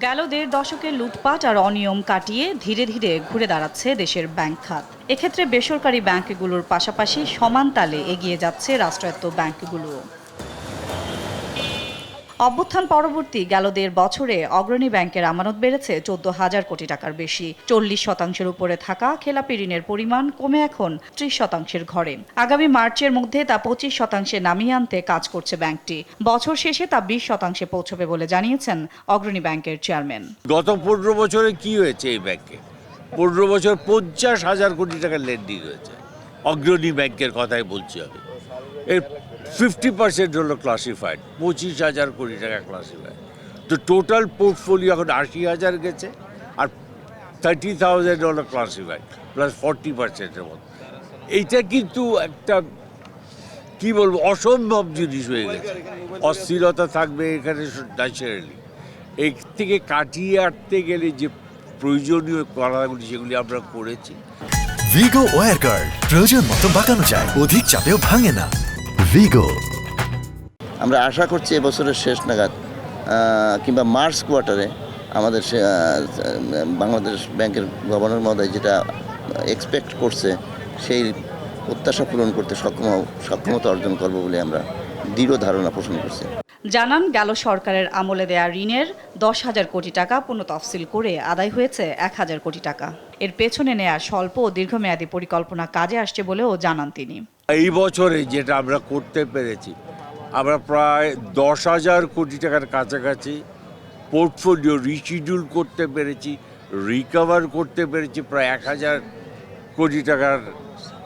গেল দেড় দশকের লুটপাট আর অনিয়ম কাটিয়ে ধীরে ধীরে ঘুরে দাঁড়াচ্ছে দেশের ব্যাংক খাত। এক্ষেত্রে বেসরকারি ব্যাংকগুলোর পাশাপাশি সমান তালে এগিয়ে যাচ্ছে রাষ্ট্রায়ত্ত ব্যাংকগুলোও। অভ্যুত্থান পরবর্তী গেল দেড় বছরে অগ্রণী ব্যাংকের আমানত বেড়েছে 14,000 কোটি টাকার বেশি। 40% উপরে থাকা খেলাপি ঋণের পরিমাণ কমে এখন 30% ঘরে। আগামী মার্চের মধ্যে তা 25% নামিয়ে আনতে কাজ করছে ব্যাংকটি। বছর শেষে তা 20% পৌঁছবে বলে জানিয়েছেন অগ্রণী ব্যাংকের চেয়ারম্যান। গত 15 বছরে কি হয়েছে এই ব্যাংকে? 15 বছর 50,000 কোটি টাকার লেনদেন হয়েছে। অগ্রণী ব্যাংকের কথাই বলছি আমি। এর 50% হলো ক্লাসিফাইড, 25,000 কোটি টাকা ক্লাসিফাইড। তো টোটাল পোর্টফোলিও এখন 80,000 গেছে, আর 30,000 হলো ক্লাসিফাইড, প্লাস 40%-এর মতো। এইটা কিন্তু একটা কি বলবো অসম্ভব জিনিস হয়ে গেছে। অস্থিরতা থাকবে এখানে ন্যাচারালি। এই থেকে কাটিয়ে আটতে গেলে যে প্রয়োজনীয় করাগুলি সেগুলি আমরা করেছি। ভিগো ওয়্যার গার্ড প্রয়োজন মতো বাঁকানো যায়, অধিক চাপেও ভাঙে না। ভিগো। আমরা আশা করছি এবছরের শেষ নাগাদ কিংবা মার্চ কোয়ার্টারে আমাদের বাংলাদেশ ব্যাংকের গভর্নর মহোদয় যেটা এক্সপেক্ট করছে সেই প্রত্যাশা পূরণ করতে সক্ষমতা অর্জন করব বলে আমরা দৃঢ় ধারণা পোষণ করছি। জানান, গেল সরকারের আমলে দেয়া ঋণের 10,000 কোটি টাকা পুনঃতফসিল করে আদায় হয়েছে 1,000 কোটি টাকা। এর পেছনে নেয়া স্বল্প ও দীর্ঘমেয়াদী পরিকল্পনা কাজে আসছে বলেও জানান তিনি। এই বছরে যেটা আমরা করতে পেরেছি, আমরা প্রায় 10,000 কোটি টাকার কাছাকাছি পোর্টফোলিও রিশিডিউল করতে পেরেছি, রিকভার করতে পেরেছি। প্রায় 1,000 কোটি টাকার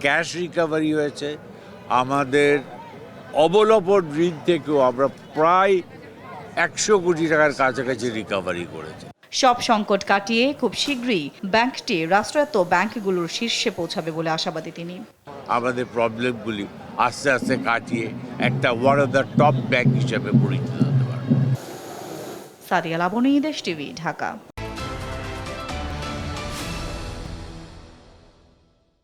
ক্যাশ রিকভারি হয়েছে। আমাদের অবলম্বন ঋণ থেকেও আমরা প্রায় 100 কোটি টাকার কাছাকাছি রিকভারি করেছি। সব সংকট কাটিয়ে খুব শীঘ্রই ব্যাংকটি রাষ্ট্রায়ত্ত ব্যাংকগুলোর শীর্ষে পৌঁছাবে বলে আশাবাদী তিনি। আমাদের প্রবলেমগুলি আস্তে আস্তে কাটিয়ে একটা one of the top bank হিসেবে পরিচিত হতে পারবে। সাদিয়া লাবণী, দেশ টিভি, ঢাকা।